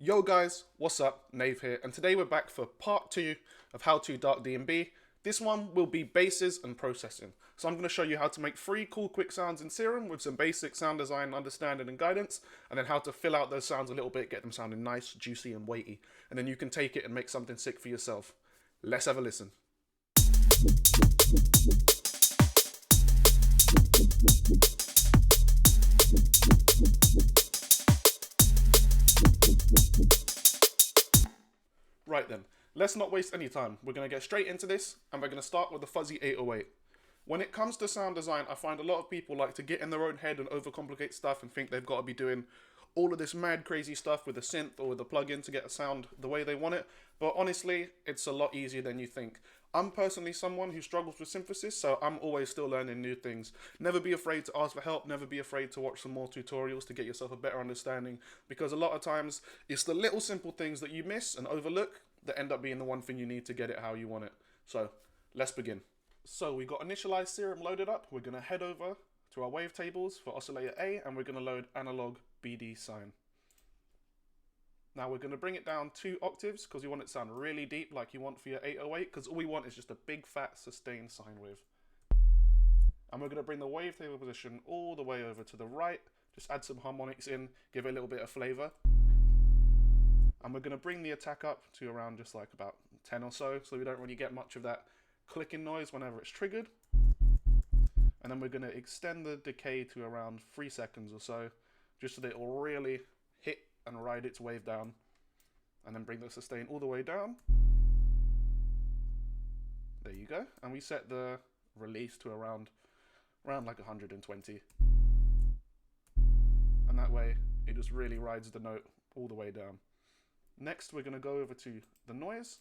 Yo guys, what's up? Nave here, and today we're back for part 2 of how to Dark DnB. This one will be basses and processing. So I'm going to show you how to make 3 cool quick sounds in Serum with some basic sound design, understanding and guidance, and then how to fill out those sounds a little bit, get them sounding nice, juicy and weighty. And then you can take it and make something sick for yourself. Let's have a listen. Right then, let's not waste any time. We're going to get straight into this, and we're going to start with the fuzzy 808. When it comes to sound design, I find a lot of people like to get in their own head and overcomplicate stuff and think they've got to be doing all of this mad crazy stuff with a synth or with a plugin to get a sound the way they want it. But honestly, it's a lot easier than you think. I'm personally someone who struggles with synthesis, so I'm always still learning new things. Never be afraid to ask for help, never be afraid to watch some more tutorials to get yourself a better understanding, because a lot of times it's the little simple things that you miss and overlook that end up being the one thing you need to get it how you want it. So let's begin. So we got initialized Serum loaded up. We're going to head over to our wavetables for oscillator A, and we're going to load analog BD sine. Now we're going to bring it down 2 octaves because you want it to sound really deep like you want for your 808, because all we want is just a big fat sustained sine wave. And we're going to bring the wavetable position all the way over to the right, just add some harmonics in, give it a little bit of flavor. And we're going to bring the attack up to around just like about 10 or so we don't really get much of that clicking noise whenever it's triggered. And then we're going to extend the decay to around 3 seconds or so, just so that it will really hit and ride its wave down. And then bring the sustain all the way down. There you go. And we set the release to around like 120. And that way it just really rides the note all the way down. Next, we're going to go over to the noise,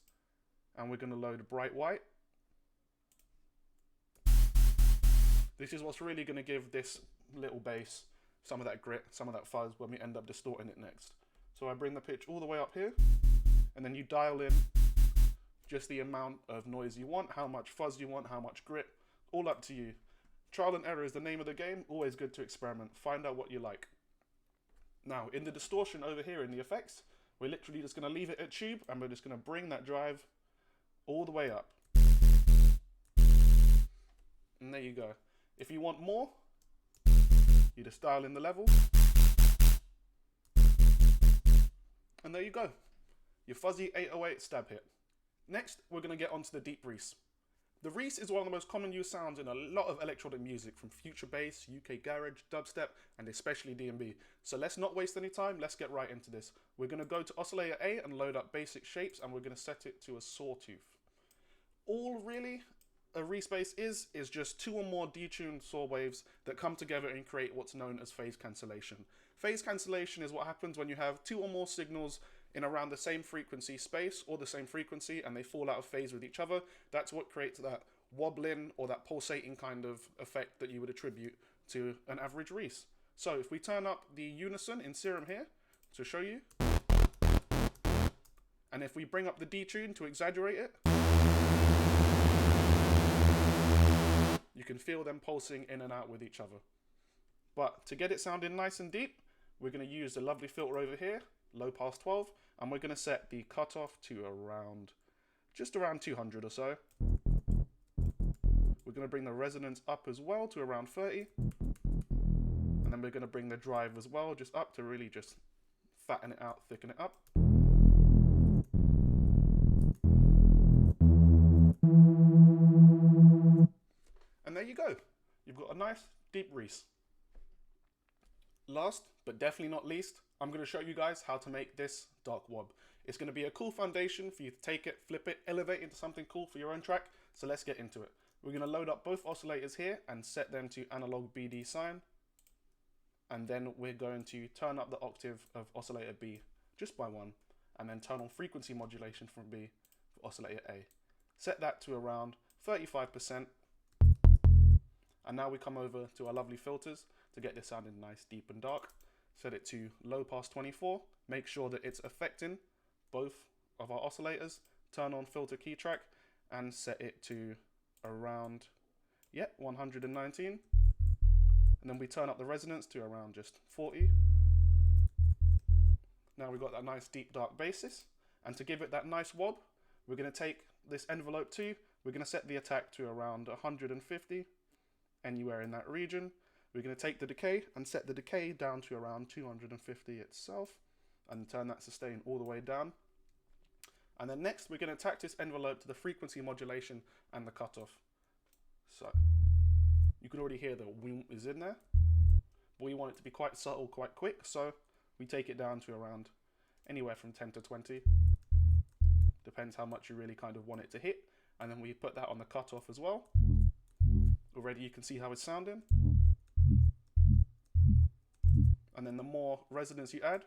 and we're going to load bright white. This is what's really going to give this little bass some of that grit, some of that fuzz when we end up distorting it next. So I bring the pitch all the way up here, and then you dial in just the amount of noise you want, how much fuzz you want, how much grit, all up to you. Trial and error is the name of the game, always good to experiment, find out what you like. Now, in the distortion over here in the effects, we're literally just going to leave it at tube, and we're just going to bring that drive all the way up. And there you go. If you want more, you just dial in the level. And there you go. Your fuzzy 808 stab hit. Next, we're going to get onto the deep reese. The reese is one of the most common used sounds in a lot of electronic music, from future bass, UK garage, dubstep, and especially DnB. So let's not waste any time, let's get right into this. We're going to go to oscillator A and load up basic shapes, and we're going to set it to a sawtooth. All really a reese bass is just 2 or more detuned saw waves that come together and create what's known as phase cancellation. Phase cancellation is what happens when you have 2 or more signals in around the same frequency space or the same frequency, and they fall out of phase with each other. That's what creates that wobbling or that pulsating kind of effect that you would attribute to an average reese. So if we turn up the unison in Serum here to show you, and if we bring up the detune to exaggerate it, you can feel them pulsing in and out with each other. But to get it sounding nice and deep, we're going to use the lovely filter over here, low pass 12, and we're going to set the cutoff to just around 200 or so. We're going to bring the resonance up as well to around 30, and then we're going to bring the drive as well just up to really just fatten it out, thicken it up. And there you go. You've got a nice deep reese. Last, but definitely not least, I'm going to show you guys how to make this dark wob. It's going to be a cool foundation for you to take it, flip it, elevate into something cool for your own track. So let's get into it. We're going to load up both oscillators here and set them to analog BD sine. And then we're going to turn up the octave of oscillator B just by 1, and then turn on frequency modulation from B for oscillator A. Set that to around 35%. And now we come over to our lovely filters to get this sounding nice, deep and dark. Set it to low pass 24. Make sure that it's affecting both of our oscillators. Turn on filter key track and set it to around 119. And then we turn up the resonance to around just 40. Now we've got that nice deep dark basis. And to give it that nice wob, we're going to take this envelope too. We're going to set the attack to around 150, anywhere in that region. We're going to take the decay and set the decay down to around 250 itself, and turn that sustain all the way down. And then next, we're going to attack this envelope to the frequency modulation and the cutoff. So you can already hear the whoom is in there, but we want it to be quite subtle, quite quick. So we take it down to around anywhere from 10 to 20. Depends how much you really kind of want it to hit. And then we put that on the cutoff as well. Already you can see how it's sounding. And then the more resonance you add,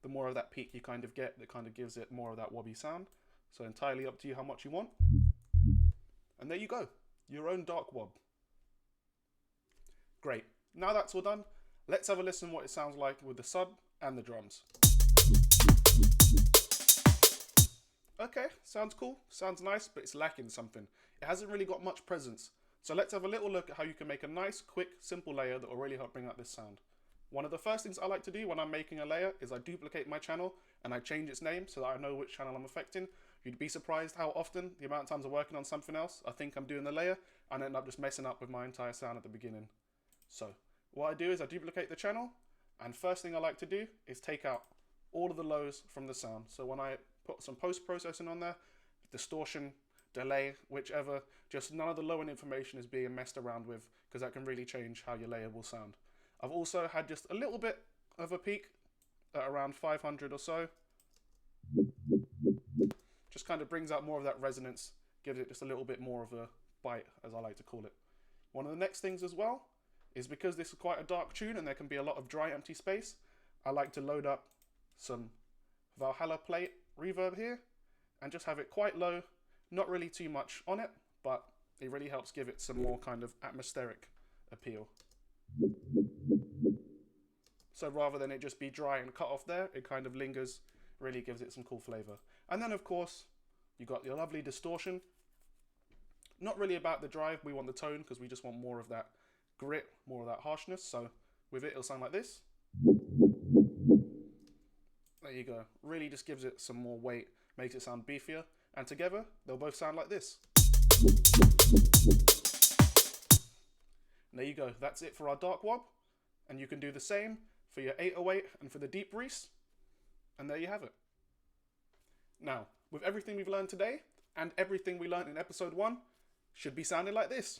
the more of that peak you kind of get, that kind of gives it more of that wobby sound. So entirely up to you how much you want. And there you go, your own dark wob. Great, now that's all done, let's have a listen what it sounds like with the sub and the drums. Okay, sounds cool, sounds nice, but it's lacking something. It hasn't really got much presence. So let's have a little look at how you can make a nice, quick, simple layer that will really help bring out this sound. One of the first things I like to do when I'm making a layer is I duplicate my channel and I change its name so that I know which channel I'm affecting. You'd be surprised how often, the amount of times I'm working on something else, I think I'm doing the layer and end up just messing up with my entire sound at the beginning. So what I do is I duplicate the channel, and first thing I like to do is take out all of the lows from the sound. So when I put some post-processing on there, distortion, delay, whichever, just none of the low-end information is being messed around with, because that can really change how your layer will sound. I've also had just a little bit of a peak at around 500 or so. Just kind of brings out more of that resonance, gives it just a little bit more of a bite, as I like to call it. One of the next things as well is, because this is quite a dark tune and there can be a lot of dry empty space, I like to load up some Valhalla plate reverb here and just have it quite low, not really too much on it, but it really helps give it some more kind of atmospheric appeal. So rather than it just be dry and cut off there, it kind of lingers, really gives it some cool flavor. And then of course, you got your lovely distortion. Not really about the drive, we want the tone because we just want more of that grit, more of that harshness. So with it, it'll sound like this. There you go. Really just gives it some more weight, makes it sound beefier. And together, they'll both sound like this. There you go. That's it for our dark wob. And you can do the same for your 808 and for the deep reese. And there you have it. Now, with everything we've learned today, and everything we learned in episode 1, should be sounding like this.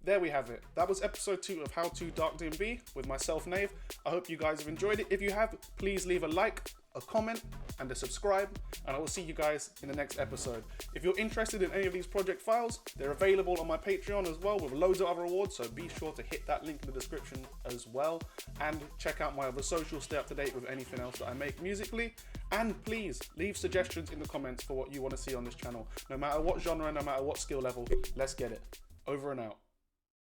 There we have it. That was episode 2 of How to Darker DnB with myself, Enei. I hope you guys have enjoyed it. If you have, please leave a like, a comment, and a subscribe, and I will see you guys in the next episode. If you're interested in any of these project files, they're available on my Patreon as well with loads of other awards, so be sure to hit that link in the description as well, and check out my other socials, stay up to date with anything else that I make musically, and please leave suggestions in the comments for what you want to see on this channel. No matter what genre, no matter what skill level, let's get it. Over and out.